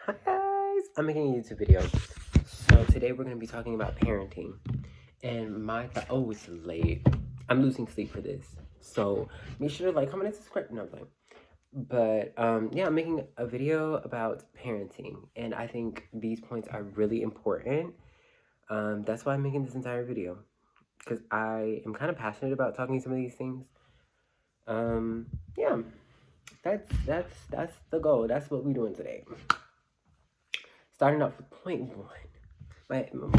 Hi guys, I'm making a YouTube video. So today we're going to be talking about parenting. And oh, it's late. I'm losing sleep for this. So make sure to like, comment, and subscribe. No, I'm playing. But yeah, I'm making a video about parenting. And I think these points are really important. That's why I'm making this entire video. Because I am kind of passionate about talking some of these things. Yeah, that's the goal. That's what we're doing today. Starting off with point one.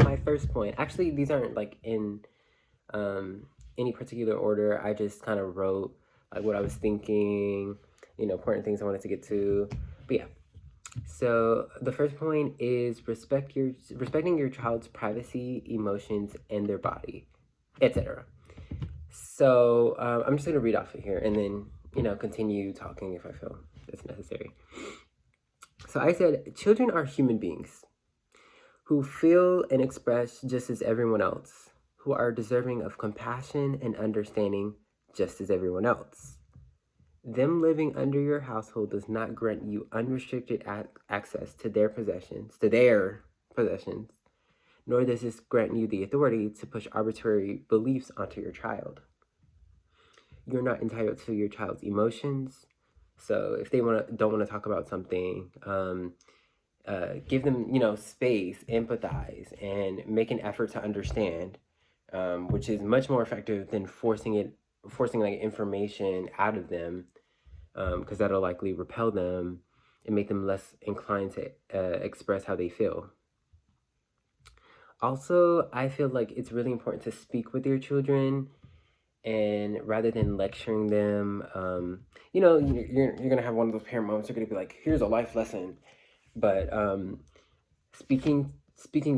My first point. Actually, these aren't like in any particular order. I just kind of wrote like what I was thinking, important things I wanted to get to. But yeah. So the first point is respecting your child's privacy, emotions, and their body, etc. So I'm just gonna read off of here and then continue talking if I feel it's necessary. So I said, children are human beings who feel and express just as everyone else, who are deserving of compassion and understanding just as everyone else. Them living under your household does not grant you unrestricted access to their possessions, nor does this grant you the authority to push arbitrary beliefs onto your child. You're not entitled to your child's emotions. So if they don't want to talk about something, give them, space, empathize, and make an effort to understand, which is much more effective than forcing like information out of them, because that'll likely repel them and make them less inclined to express how they feel. Also, I feel like it's really important to speak with your children, and rather than lecturing them, you're gonna have one of those parent moments. You're gonna be like, "Here's a life lesson," but speaking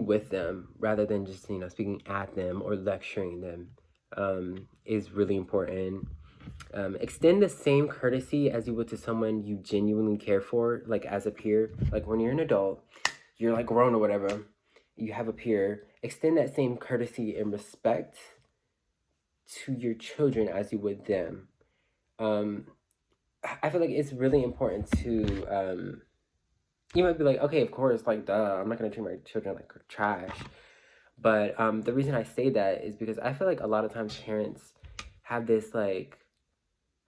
with them rather than just speaking at them or lecturing them is really important. Extend the same courtesy as you would to someone you genuinely care for, like as a peer. Like when you're an adult, you're like grown or whatever, you have a peer, extend that same courtesy and respect to your children as you would them. I feel like it's really important to you might be like, okay, of course, like, duh, I'm not gonna treat my children like trash. But the reason I say that is because I feel like a lot of times parents have this, like,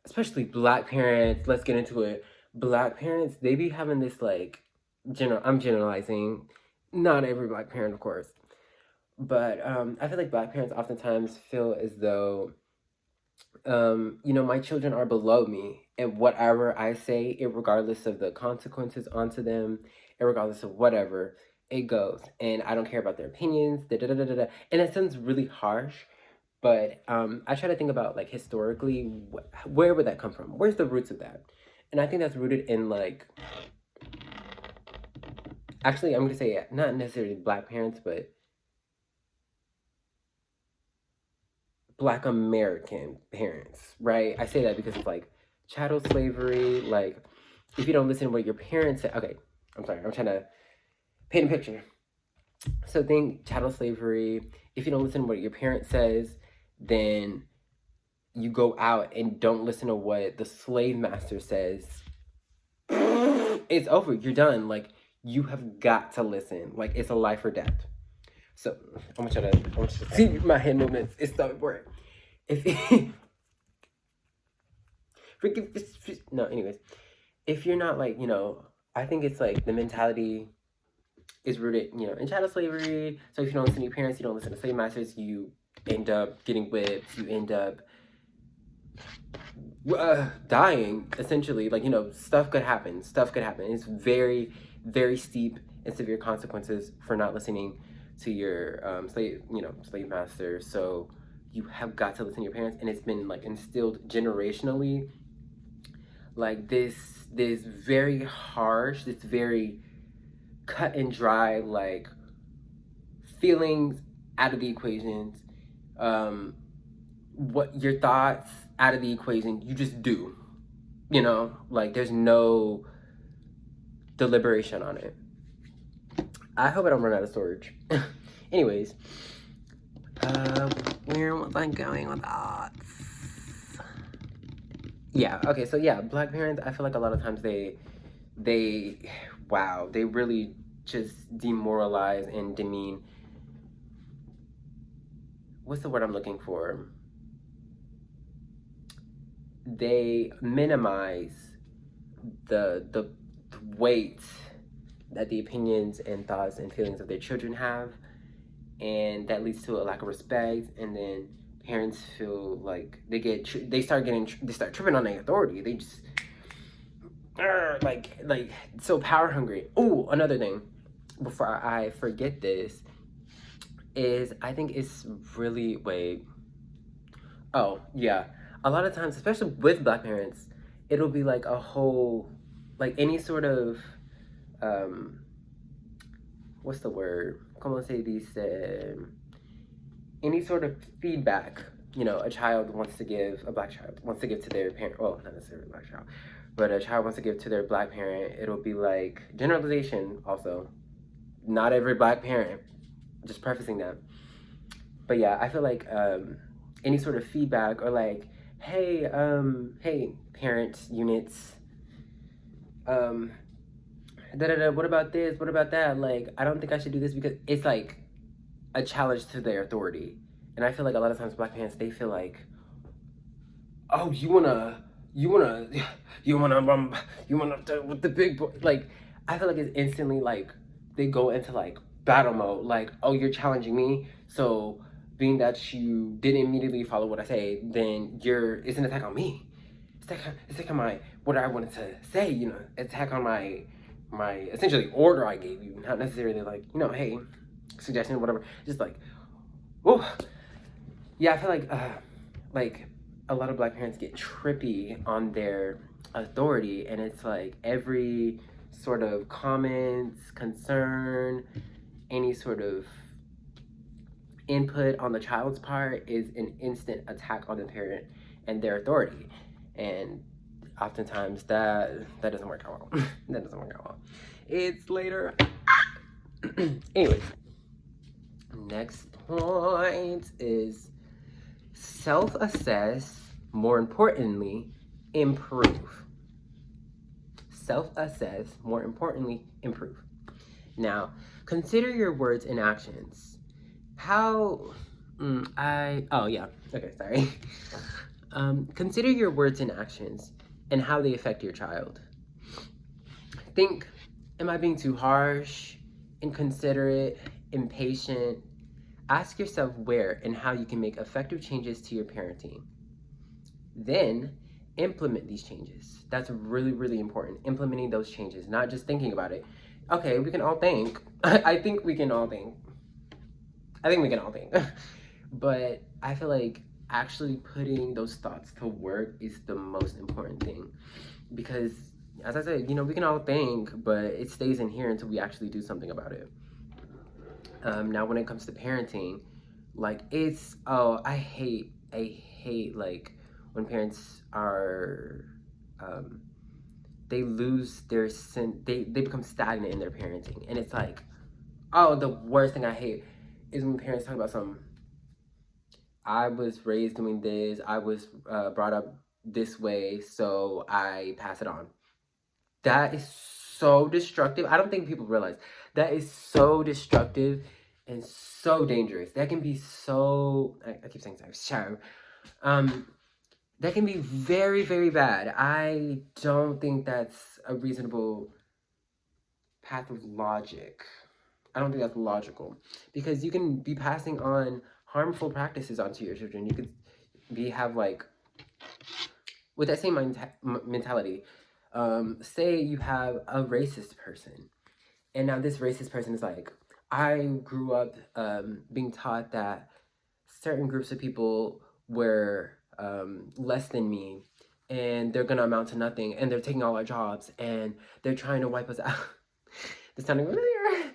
especially Black parents, let's get into it. Black parents, they be having this, like, I'm generalizing, not every Black parent, of course. But I feel like Black parents oftentimes feel as though, my children are below me, and whatever I say, regardless of the consequences onto them, regardless of whatever, it goes, and I don't care about their opinions. And it sounds really harsh, but I try to think about, like, historically, where would that come from? Where's the roots of that? And I think that's rooted in, like, actually, I'm gonna say not necessarily Black parents, but Black American parents, right? I say that because it's like chattel slavery. Like, if you don't listen to what your parents say, okay, I'm sorry, I'm trying to paint a picture. So think chattel slavery. If you don't listen to what your parent says, then you go out and don't listen to what the slave master says. It's over. You're done. Like, you have got to listen. Like, it's a life or death. So I want you to see my hand movements. It's so important. Anyways, if you're not, like, I think it's like the mentality is rooted, in chattel slavery. So if you don't listen to your parents, you don't listen to slave masters, you end up getting whipped, you end up dying, essentially. Like, stuff could happen. It's very, very steep and severe consequences for not listening to your slave master. So you have got to listen to your parents, and it's been, like, instilled generationally, like, this very harsh, this very cut and dry, like, feelings out of the equations, what your thoughts out of the equation, you just do, like, there's no deliberation on it. I hope I don't run out of storage. Anyways, where was I going with that? Yeah, okay, so yeah, Black parents, I feel like a lot of times they wow, they really just demoralize and demean. What's the word I'm looking for? They minimize the weight that the opinions and thoughts and feelings of their children have, and that leads to a lack of respect. And then parents feel like they start tripping on their authority. They just like so power hungry. Oh, another thing before I forget this is I think it's really wait. Oh yeah, a lot of times, especially with Black parents, it'll be like a whole like any sort of um what's the word? Como se dice? Any sort of feedback, you know, a child wants to give, a Black child wants to give to their parent, well, not necessarily a Black child, but a child wants to give to their Black parent, it'll be like, generalization also, not every Black parent, just prefacing that. But yeah, I feel like any sort of feedback or like, hey, hey, parent units, what about this? What about that? Like, I don't think I should do this because it's like a challenge to their authority. And I feel like a lot of times Black parents, they feel like, oh, you wanna with the big boy. Like, I feel like it's instantly like they go into like battle mode. Like, oh, you're challenging me, so being that you didn't immediately follow what I say, then it's an attack on me. It's like on my what I wanted to say. You know, attack on my essentially order I gave you, not necessarily like, you know, hey, suggestion, whatever. Just like, oh, yeah. I feel like a lot of Black parents get trippy on their authority, and it's like every sort of comments, concern, any sort of input on the child's part is an instant attack on the parent and their authority. And oftentimes that doesn't work out well. That doesn't work out well. It's later. Anyways, next point is self-assess, more importantly, improve. Self-assess, more importantly, improve. Now, consider your words and actions. How, oh yeah, okay, sorry. Consider your words and actions and how they affect your child. Think, am I being too harsh, inconsiderate, impatient? Ask yourself where and how you can make effective changes to your parenting. Then, implement these changes. That's really, really important. Implementing those changes, not just thinking about it. Okay, we can all think. I think we can all think. But I feel like actually putting those thoughts to work is the most important thing. Because, as I said, you know, we can all think, but it stays in here until we actually do something about it. Now, when it comes to parenting, like, I hate, like, when parents are, they lose their they become stagnant in their parenting. And it's like, oh, the worst thing I hate is when parents talk about something. I was raised doing this. I was brought up this way, so I pass it on. That is so destructive. I don't think people realize that is so destructive and so dangerous. That can be so. I keep saying sorry. That can be very, very bad. I don't think that's a reasonable path of logic. I don't think that's logical, because you can be passing on harmful practices onto your children. You could have like, with that same mentality, say you have a racist person, and now this racist person is like, I grew up being taught that certain groups of people were less than me, and they're gonna amount to nothing, and they're taking all our jobs, and they're trying to wipe us out. This sounding familiar?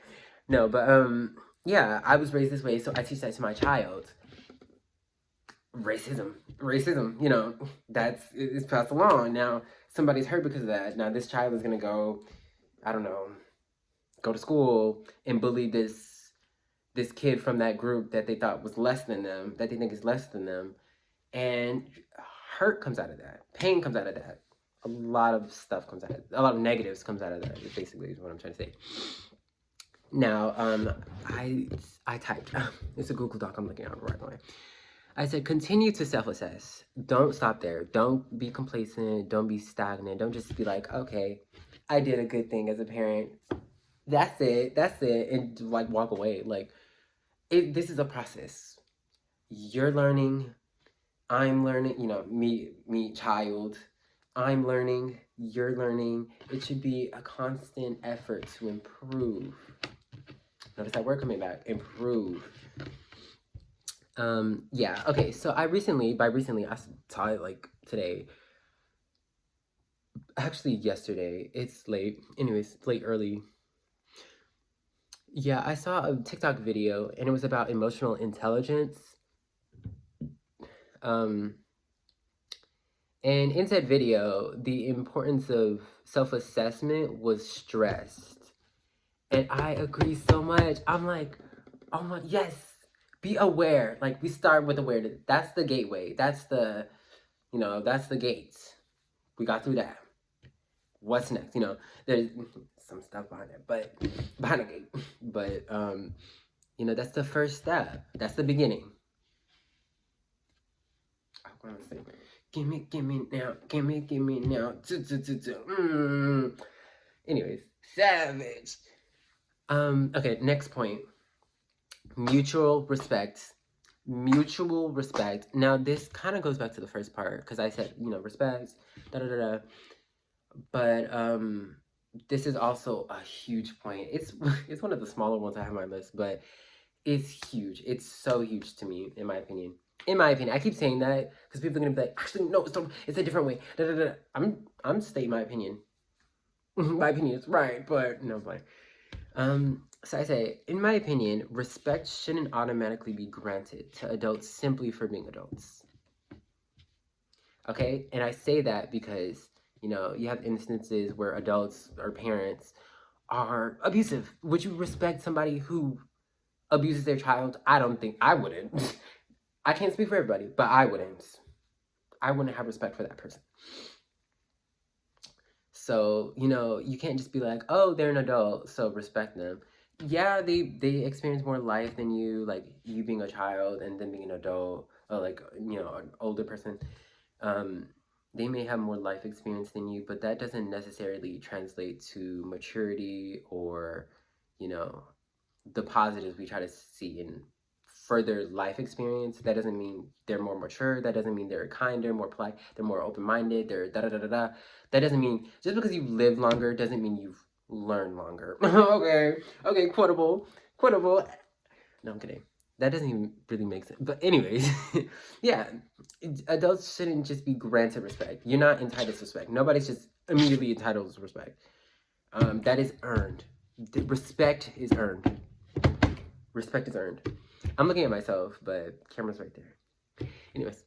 No, but yeah, I was raised this way, so I teach that to my child. Racism, you know, it's passed along. Now, somebody's hurt because of that. Now, this child is gonna go, I don't know, go to school and bully this kid from that group that they thought was less than them, that they think is less than them. And hurt comes out of that. Pain comes out of that. a lot of stuff comes out of, a lot of negatives comes out of that, basically is what I'm trying to say. Now, I typed, it's a Google Doc I'm looking at right away. I said, continue to self-assess. Don't stop there. Don't be complacent. Don't be stagnant. Don't just be like, okay, I did a good thing as a parent. That's it. And like walk away. Like, this is a process. You're learning. I'm learning. You know, me, child. I'm learning. You're learning. It should be a constant effort to improve. Notice that word coming back. Improve. Yeah, okay, so I saw it like today. Actually, yesterday. It's late. Anyways, it's late early. Yeah, I saw a TikTok video and it was about emotional intelligence. And in said video, the importance of self-assessment was stressed. And I agree so much. I'm like, oh my, yes. Be aware. Like, we start with awareness. That's the gateway. That's the, that's the gates. We got through that. What's next? There's some stuff behind it, but behind the gate. But, that's the first step. That's the beginning. I want to say, gimme now. Gimme now. Anyways, savage. Okay, next point. Mutual respect. Now, this kind of goes back to the first part, because I said, respect, da-da-da-da. But, this is also a huge point. It's one of the smaller ones I have on my list, but it's huge. It's so huge to me, in my opinion. I keep saying that, because people are going to be like, actually, no, it's a different way. Da-da-da. I'm stating my opinion. My opinion is right, but no, but... So I say, in my opinion, respect shouldn't automatically be granted to adults simply for being adults. Okay? And I say that because, you have instances where adults or parents are abusive. Would you respect somebody who abuses their child? I wouldn't. I can't speak for everybody, but I wouldn't. I wouldn't have respect for that person. So, you can't just be like, oh, they're an adult, so respect them. Yeah, they experience more life than you, like you being a child and then being an adult, or like, an older person. They may have more life experience than you, but that doesn't necessarily translate to maturity or, the positives we try to see in further life experience. That doesn't mean they're more mature. That doesn't mean they're kinder, more polite, they're more open-minded, they're da-da-da-da-da. That doesn't mean, just because you live longer doesn't mean you've learned longer. Okay, quotable. No, I'm kidding. That doesn't even really make sense. But anyways, yeah, adults shouldn't just be granted respect. You're not entitled to respect. Nobody's just immediately entitled to respect. That is earned. Respect is earned. Respect is earned. I'm looking at myself, but camera's right there. Anyways,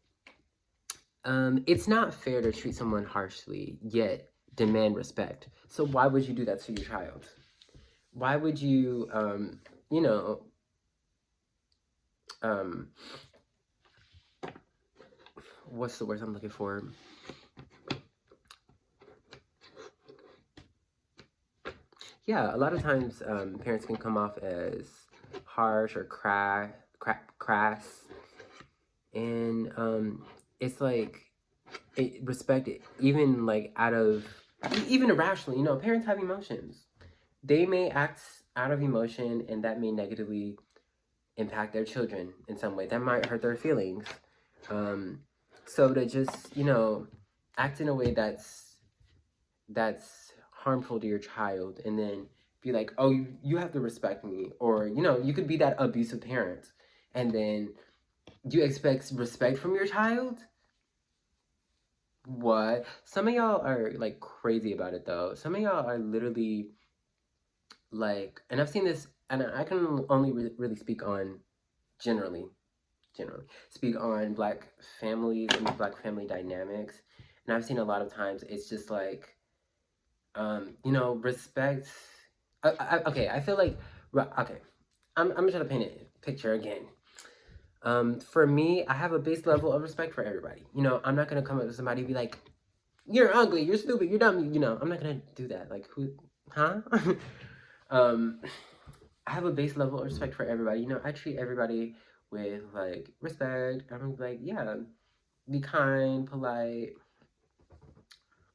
it's not fair to treat someone harshly, yet demand respect. So why would you do that to your child? Why would you, what's the word I'm looking for? Yeah, a lot of times parents can come off as harsh or crass, and it's like respect it, even like even irrationally. Parents have emotions. They may act out of emotion, and that may negatively impact their children in some way. That might hurt their feelings. So to just act in a way that's harmful to your child, and then be like, oh, you have to respect me, or you could be that abusive parent, and then you expect respect from your child. What? Some of y'all are like crazy about it though. Some of y'all are literally like, and I've seen this, and I can only really speak on generally speak on Black families and Black family dynamics, and I've seen a lot of times it's just like, respect. Okay, I feel like, okay, I'm gonna try to paint a picture again. For me, I have a base level of respect for everybody. I'm not gonna come up with somebody and be like, you're ugly, you're stupid, you're dumb, you know, I'm not gonna do that. Like, who, huh? um, I have a base level of respect for everybody. You know, I treat everybody with, like, respect. I'm gonna be like, yeah, be kind, polite.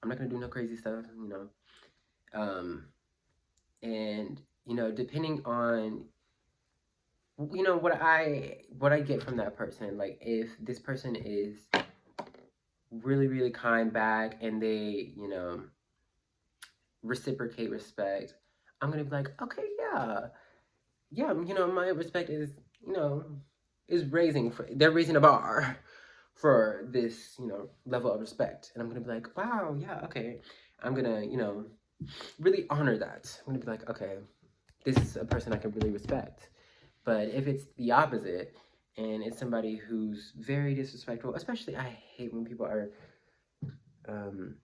I'm not gonna do no crazy stuff, you know. And, you know, depending on, you know, what I get from that person, like, if this person is really, really kind back and they, you know, reciprocate respect, I'm gonna be like, okay, yeah, you know, my respect is, you know, is raising for, they're raising a bar for this, you know, level of respect. And I'm gonna be like, wow, yeah, okay. I'm gonna, you know, really honor that. I'm gonna be like, okay, this is a person I can really respect. But if it's the opposite and it's somebody who's very disrespectful, especially I hate when people are um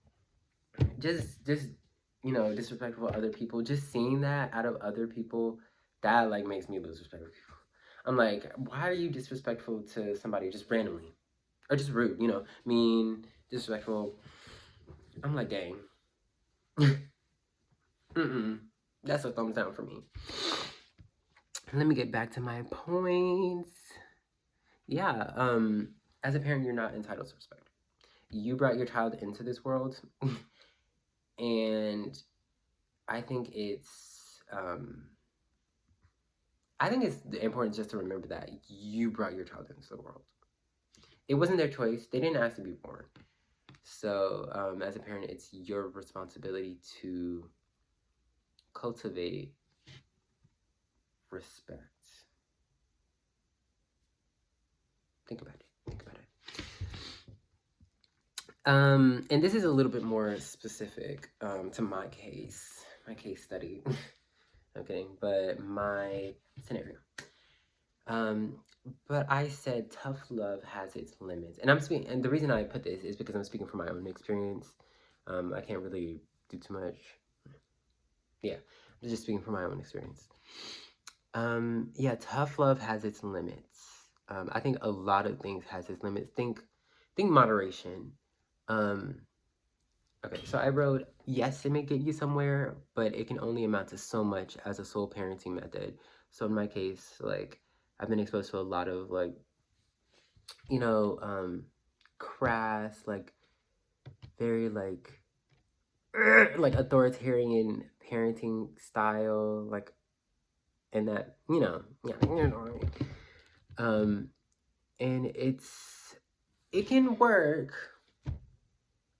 just you know, disrespectful to other people. Just seeing that out of other people, that like makes me lose respect for people. I'm like, why are you disrespectful to somebody just randomly? Or just rude, you know, mean, disrespectful. I'm like, dang. Mm-mm. That's a thumbs down for me. Let me get back to my points. Yeah, as a parent, you're not entitled to respect. You brought your child into this world, and I think it's important just to remember that you brought your child into the world. It wasn't their choice. They didn't ask to be born. So, as a parent, it's your responsibility to cultivate respect. Think about it. Think about it. And this is a little bit more specific to my case study. I'm kidding, but my scenario. But I said tough love has its limits, and and the reason I put this is because I'm speaking from my own experience. I can't really do too much. Yeah, I'm just speaking from my own experience. Yeah, tough love has its limits. I think a lot of things has its limits. Think moderation. Okay, so I wrote, yes, it may get you somewhere, but it can only amount to so much as a sole parenting method. So in my case, like, I've been exposed to a lot of, like, you know, crass, like, very, like authoritarian parenting style, like, and that, you know, yeah, you know what I mean. And it can work,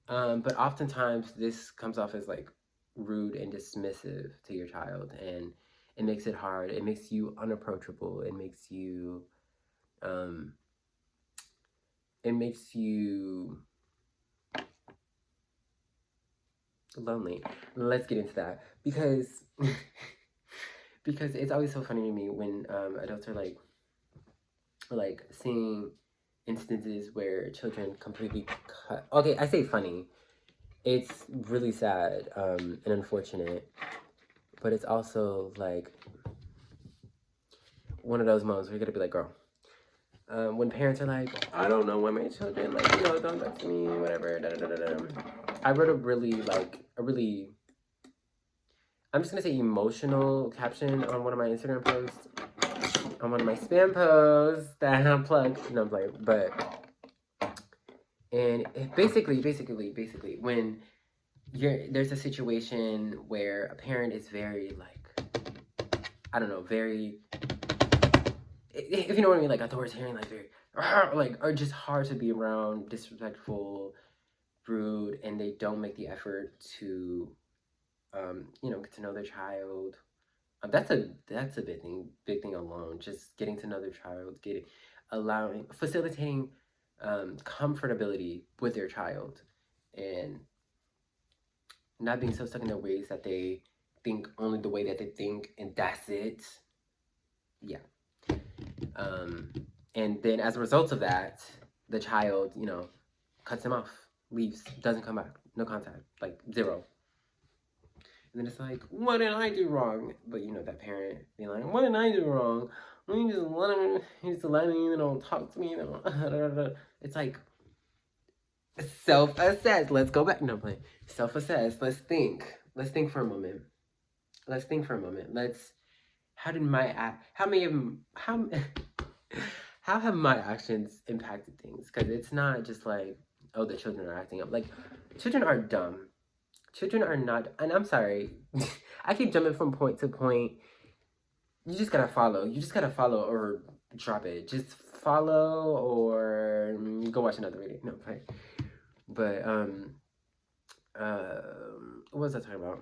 but oftentimes this comes off as like rude and dismissive to your child, and it makes it hard. It makes you unapproachable. It makes you lonely. Let's get into that because because it's always so funny to me when adults are like seeing instances where children completely cut. Okay, I say funny. It's really sad and unfortunate, but it's also like one of those moments where you're gonna be like, girl. When parents are like, I don't know why my children, like, you know, don't touch me, whatever, da da da da da. I wrote a really, I'm just gonna say emotional caption on one of my Instagram posts, on one of my spam posts that I unplugged, no, I'm playing, but, and it basically, when there's a situation where a parent is very, like, I don't know, very, if you know what I mean, like authoritarian, like very, like, or just hard to be around, disrespectful, rude, and they don't make the effort to, you know, get to know their child. That's a big thing alone. Just getting to know their child, facilitating comfortability with their child, and not being so stuck in their ways that they think only the way that they think, and that's it. Yeah. And then as a result of that, the child, you know, cuts him off, leaves, doesn't come back, no contact, like zero. And then it's like, what did I do wrong? But you know, that parent being like, what did I do wrong? You just let me, you know, talk to me, you know. It's like, Self-assess. Let's go back. No, play. Self-assess. Let's think. Let's think for a moment. Let's think for a moment. Let's. How did my act? How many of how? How have my actions impacted things? Because it's not just like, oh, the children are acting up. Like, children are dumb. Children are not. And I'm sorry. I keep jumping from point to point. You just gotta follow. You just gotta follow or drop it. Just follow or go watch another video. No, right? But what was I talking about?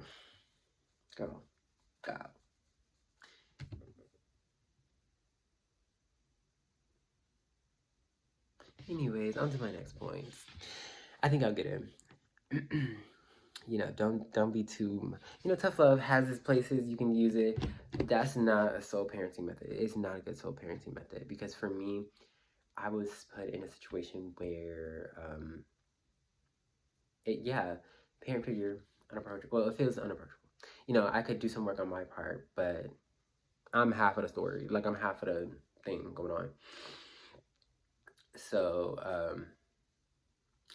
Go. Anyways, on to my next points. I think I'll get it. You know, don't be too. You know, tough love has its places. You can use it. That's not a soul parenting method. It's not a good soul parenting method because for me, I was put in a situation where, parent figure unapproachable. Well, it feels unapproachable. You know, I could do some work on my part, but I'm half of the story. Like I'm half of the thing going on. So,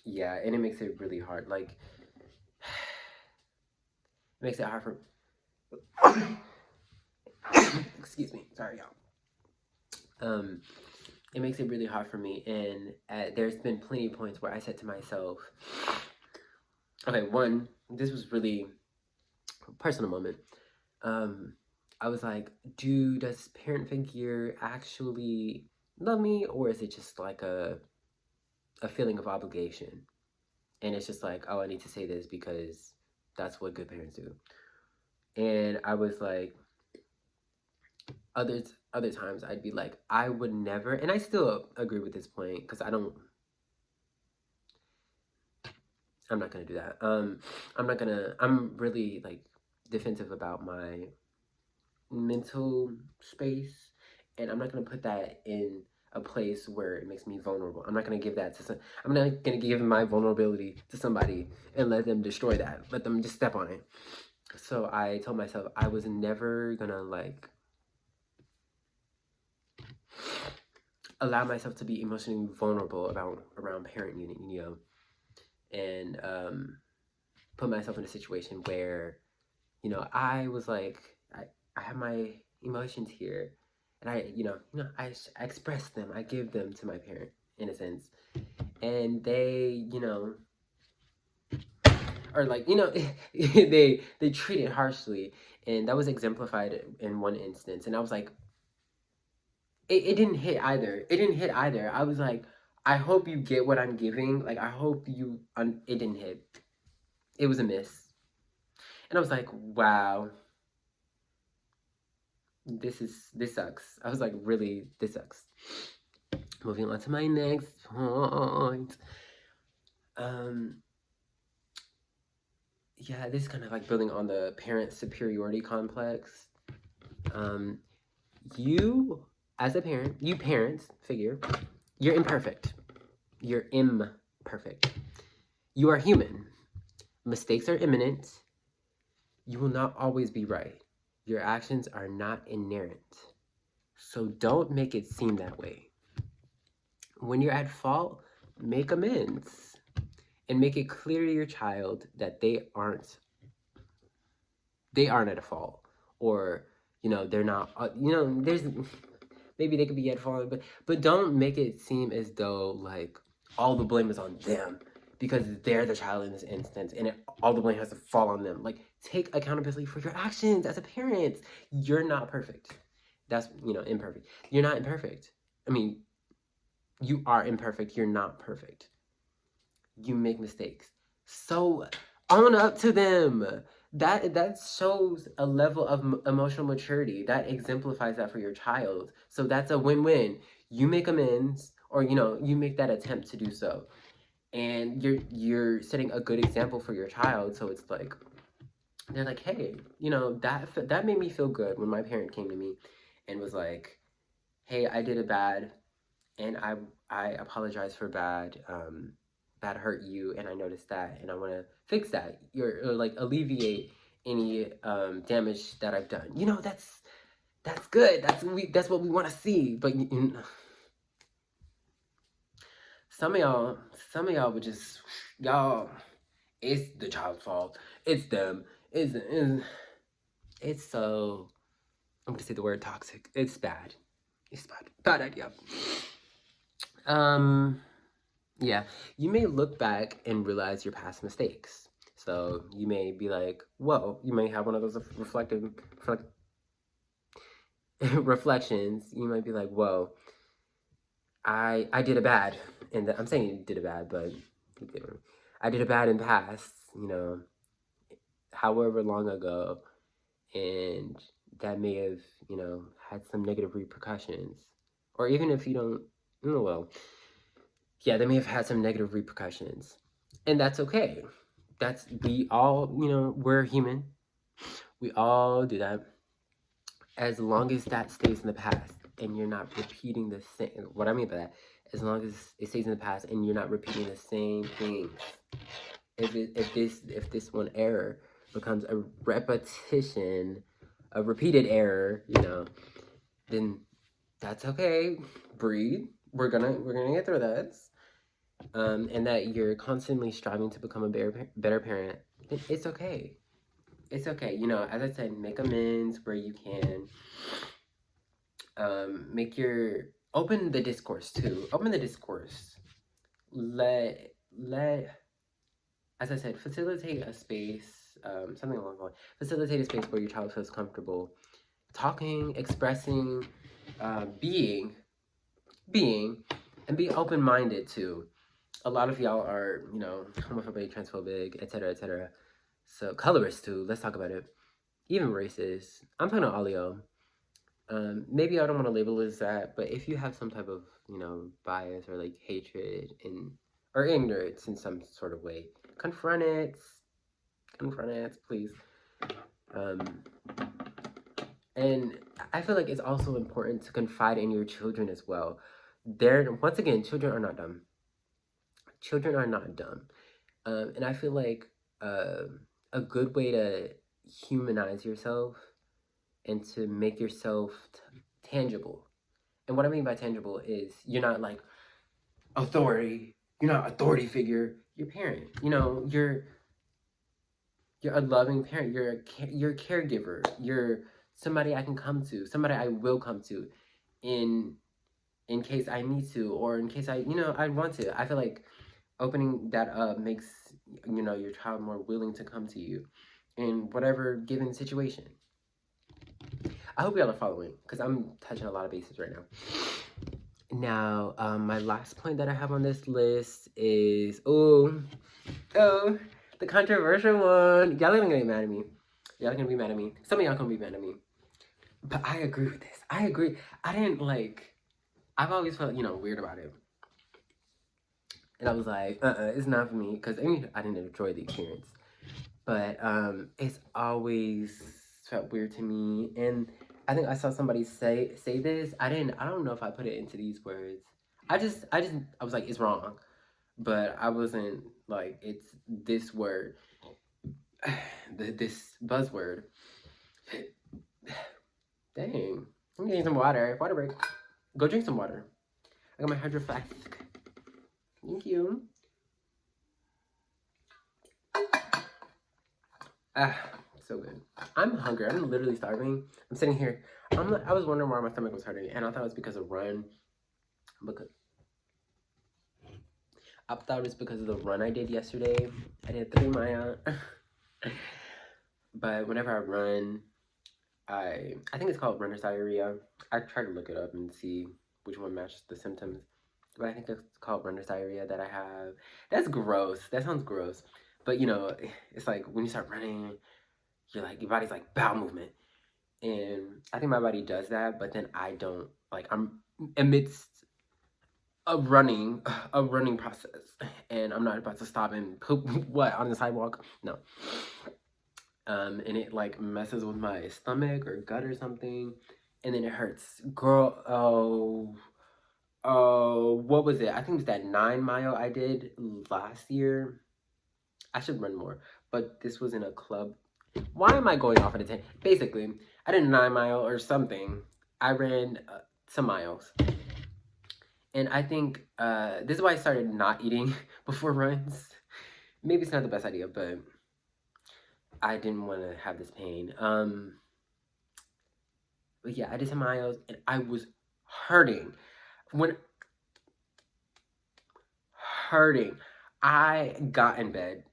yeah, and it makes it really hard. Like, it makes it hard for. Excuse me, sorry, y'all. It makes it really hard for me, and there's been plenty of points where I said to myself, okay, one, this was really a personal moment. I was like, does parent figure actually love me, or is it just like a feeling of obligation? And it's just like, oh, I need to say this because that's what good parents do. And I was like, other times I'd be like, I would never, and I still agree with this point because I'm not gonna do that. I'm really like defensive about my mental space, and I'm not gonna put that in a place where it makes me vulnerable. I'm not gonna give that to I'm not gonna give my vulnerability to somebody and let them destroy that. Let them just step on it. So I told myself I was never gonna like allow myself to be emotionally vulnerable around parenting, you know, and put myself in a situation where, you know, I was like, I have my emotions here, and I express them, I give them to my parent in a sense, and they, you know, or like, you know, they treat it harshly, and that was exemplified in one instance, and I was like, it didn't hit either. It didn't hit either. I was like, I hope you get what I'm giving. Like, I hope you. It didn't hit. It was a miss. And I was like, wow. This sucks. I was like, really, this sucks. Moving on to my next point. Yeah, this is kind of like building on the parent superiority complex. You, as a parent, you parents figure, you're imperfect. You're imperfect. You are human. Mistakes are imminent. You will not always be right. Your actions are not inerrant. So don't make it seem that way. When you're at fault, make amends and make it clear to your child that they aren't at a fault, or, you know, they're not, you know, there's maybe they could be at fault, but don't make it seem as though like all the blame is on them because they're the child in this instance, and all the blame has to fall on them. Like, take accountability for your actions as a parent. You're not perfect. That's, you know, imperfect. You're not imperfect. I mean, you are imperfect. You're not perfect. You make mistakes. So own up to them. That shows a level of emotional maturity. That exemplifies that for your child. So that's a win-win. You make amends, or, you know, you make that attempt to do so, and you're setting a good example for your child. So it's like, they're like, hey, you know, that made me feel good when my parent came to me and was like, hey, I did it bad, and I apologize for bad hurt you, and I noticed that, and I want to fix that, or like alleviate any damage that I've done. You know, that's good. That's what we want to see. But some of y'all would just, y'all, it's the child's fault. It's them. It's so, I'm gonna say the word toxic. It's bad. It's bad. Bad idea. Yeah, you may look back and realize your past mistakes. So you may be like, whoa, you may have one of those reflections. You might be like, whoa, I did a bad, and I'm saying you did a bad, but I did a bad in the past, you know, however long ago, and that may have, you know, had some negative repercussions, or even if you don't, oh well, yeah, they may have had some negative repercussions, and that's okay. We all, you know, we're human. We all do that. As long as that stays in the past and you're not repeating the same, what I mean by that, as long as it stays in the past and you're not repeating the same things. If this one error becomes a repetition, a repeated error, you know, then that's okay. Breathe. We're gonna get through this. And that you're constantly striving to become a better parent, then it's okay. It's okay. You know, as I said, make amends where you can. Open the discourse too. Open the discourse. Let as I said, facilitate a space, something along the line. Facilitate a space where your child feels comfortable talking, expressing, being, and be open-minded too. A lot of y'all are, you know, homophobic, transphobic, etc., etc. So colorist too. Let's talk about it. Even racist. I'm talking to all y'all. Maybe I don't want to label it as that, but if you have some type of, you know, bias or like hatred or ignorance in some sort of way, confront it, please. And I feel like it's also important to confide in your children as well. Once again, children are not dumb. Children are not dumb. And I feel like a good way to humanize yourself and to make yourself tangible. And what I mean by tangible is you're not like authority. You're not authority figure. You're parent. You know, you're a loving parent. You're a caregiver. You're somebody I can come to. Somebody I will come to, in case I need to, or in case I want to. I feel like opening that up makes, you know, your child more willing to come to you in whatever given situation. I hope y'all are following, because I'm touching a lot of bases right now. Now, my last point that I have on this list is, the controversial one. Y'all are gonna get mad at me. Y'all are gonna be mad at me. Some of y'all gonna be mad at me. But I agree with this. I agree. I've always felt, you know, weird about it. And I was like, it's not for me, because I mean, I didn't enjoy the experience. But it's always felt weird to me. And I think I saw somebody say this. I don't know if I put it into these words. I was like, it's wrong. But I wasn't like, it's this word. This buzzword. Dang. I'm getting some water. Water break. Go drink some water. I got my Hydro Flask. Thank you. So good. I'm hungry. I'm literally starving. I'm sitting here. I was wondering why my stomach was hurting, and I thought it was because of the run I did yesterday. I did 3 miles. But whenever I run, I think it's called runner's diarrhea. I tried to look it up and see which one matches the symptoms. But I think it's called runner's diarrhea that I have. That's gross. That sounds gross. But, you know, it's like when you start running, your body's like bowel movement. And I think my body does that, but then I don't. Like, I'm amidst a running process, and I'm not about to stop and poop on the sidewalk. No. And it like messes with my stomach or gut or something, and then it hurts. Girl, what was it? I think it was that 9 mile I did last year. I should run more, but this was in a club. Why am I going off at a 10? Basically, I did a 9 mile or something. I ran some miles, And I think this is why I started not eating before runs. Maybe it's not the best idea, but I didn't want to have this pain. But yeah, I did some miles and I was hurting. When hurting, I got in bed.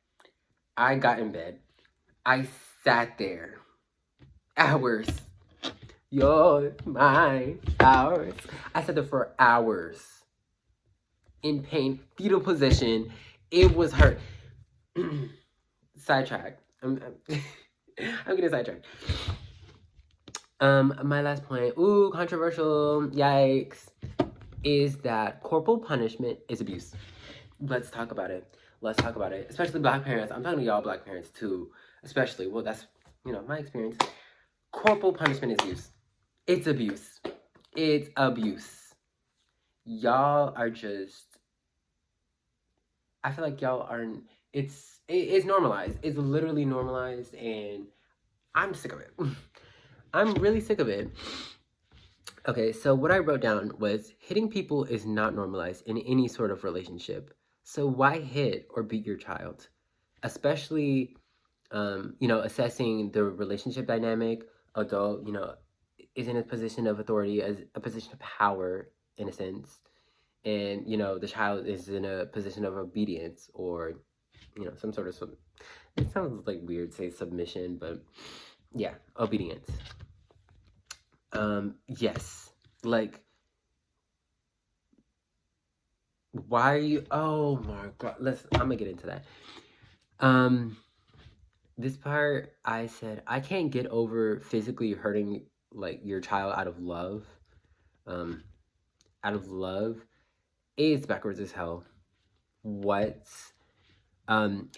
I got in bed. I sat there hours. You're my hours. I sat there for hours in pain, fetal position. It was hurt. Sidetrack. I'm getting sidetracked. My last point, controversial, yikes, is that corporal punishment is abuse. Let's talk about it. Especially black parents. I'm talking to y'all black parents too. Especially, well, that's, my experience. Corporal punishment is abuse. It's abuse. It's abuse. Y'all are just, I feel like y'all aren't, it's normalized. It's literally normalized, and I'm sick of it. I'm really sick of it. Okay, so what I wrote down was hitting people is not normalized in any sort of relationship. So why hit or beat your child? Especially, assessing the relationship dynamic. Adult, is in a position of authority, as a position of power in a sense. And, the child is in a position of obedience or, some sort of, it sounds like weird to say submission, but yeah, obedience. Yes, like, why are you, oh my God, I'm gonna get into that. This part, I said, I can't get over physically hurting, like, your child out of love. It's backwards as hell. What?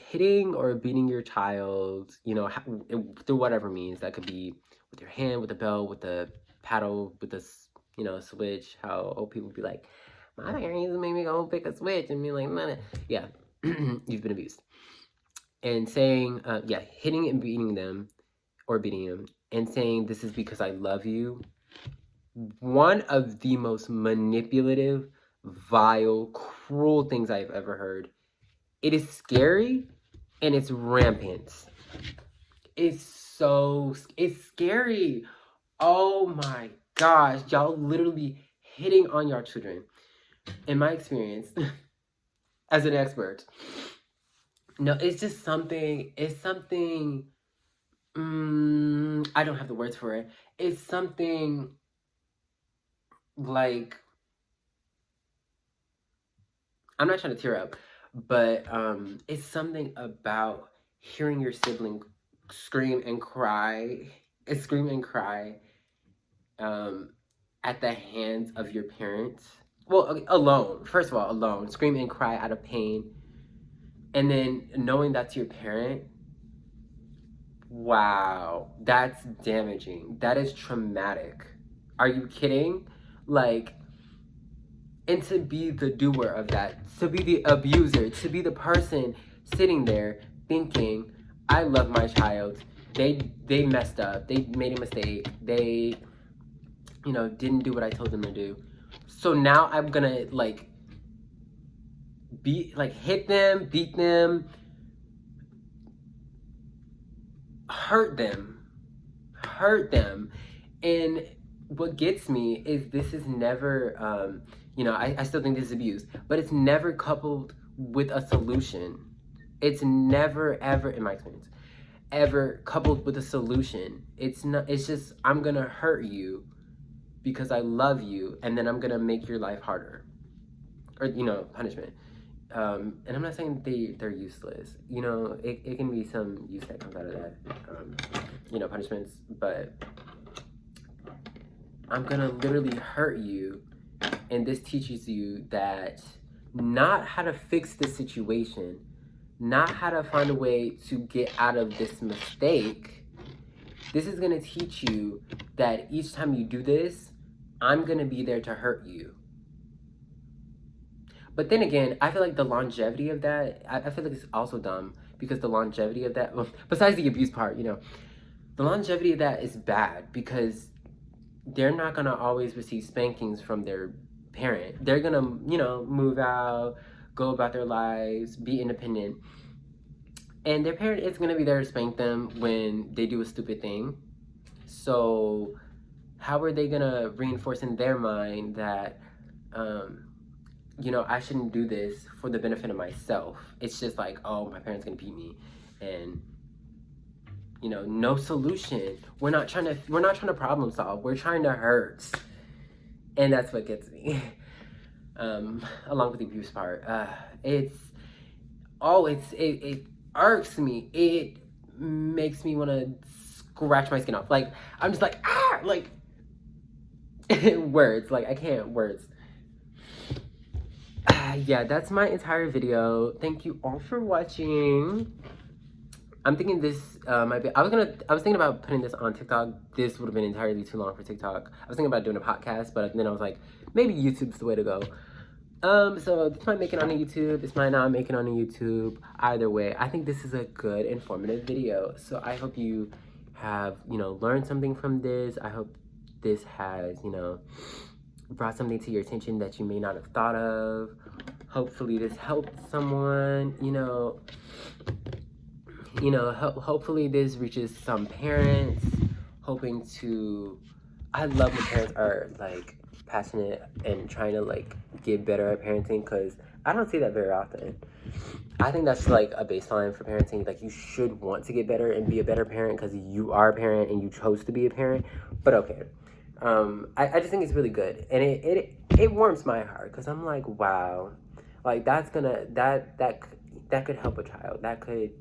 Hitting or beating your child, through whatever means. That could be with your hand, with the belt, with the paddle, with the, switch. How old people be like, my parents made me go pick a switch and be like, nah. Yeah, you've been abused. And saying, hitting and beating them, or beating them, and saying, this is because I love you. One of the most manipulative, vile, cruel things I've ever heard. It is scary, and it's rampant. It's scary. Oh my gosh, y'all literally hitting on your children. In my experience, as an expert, no, it's just something, I don't have the words for it. It's something like, I'm not trying to tear up, but it's something about hearing your sibling scream and cry at the hands of your parents. Well, alone. First of all, alone. Scream and cry out of pain. And then knowing that's your parent. Wow. That's damaging. That is traumatic. Are you kidding? Like, and to be the doer of that, to be the abuser, to be the person sitting there thinking, I love my child. They messed up. They made a mistake. They, didn't do what I told them to do. So now I'm gonna, hit them, beat them, hurt them. And what gets me is this is never, I still think this is abuse, but it's never coupled with a solution. It's never, ever, in my experience, ever coupled with a solution. It's just, I'm gonna hurt you because I love you, and then I'm gonna make your life harder. Or, punishment. And I'm not saying they're useless. It can be some use that comes out of that, punishments, but I'm gonna literally hurt you, and this teaches you that not how to fix the situation, not how to find a way to get out of this mistake. This is gonna teach you that each time you do this, I'm gonna be there to hurt you. But then again, I feel like the longevity of that, I feel like it's also dumb, because the longevity of that, well, besides the abuse part, the longevity of that is bad, because they're not gonna always receive spankings from their parent. They're gonna, you know, move out, go about their lives, be independent. And their parent is gonna be there to spank them when they do a stupid thing. So how are they gonna reinforce in their mind that, you know, I shouldn't do this for the benefit of myself? It's just like, oh, my parents gonna beat me, and you know, no solution. We're not trying to problem solve. We're trying to hurt, and that's what gets me. Along with the abuse part, it irks me. It makes me want to scratch my skin off. Like, I'm just like, ah, like words. Like, I can't words. Yeah, that's my entire video. Thank you all for watching. I'm thinking this might be. I was thinking about putting this on TikTok. This would have been entirely too long for TikTok. I was thinking about doing a podcast, but then I was like, maybe YouTube's the way to go. So this might make it on YouTube. This might not make it on YouTube. Either way, I think this is a good, informative video. So I hope you have, you know, learned something from this. I hope this has, you know, brought something to your attention that you may not have thought of. Hopefully this helped someone, you know, hopefully this reaches some parents hoping to, I love when parents are like passionate and trying to like get better at parenting, because I don't see that very often. I think that's like a baseline for parenting. Like, you should want to get better and be a better parent because you are a parent and you chose to be a parent. But okay, I just think it's really good, and it warms my heart, because I'm like, wow, like that could help a child. That could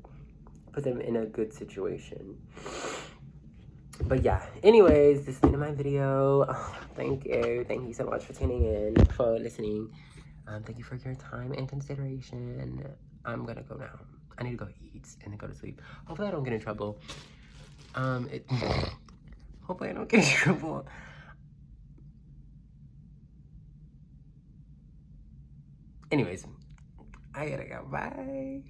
put them in a good situation. But yeah, anyways, this is the end of my video. Oh, thank you so much for tuning in, for listening. Thank you for your time and consideration. I'm gonna go now. I need to go eat and then go to sleep. Hopefully I don't get in trouble. Hopefully I don't get in trouble. Anyways, I gotta go. Bye.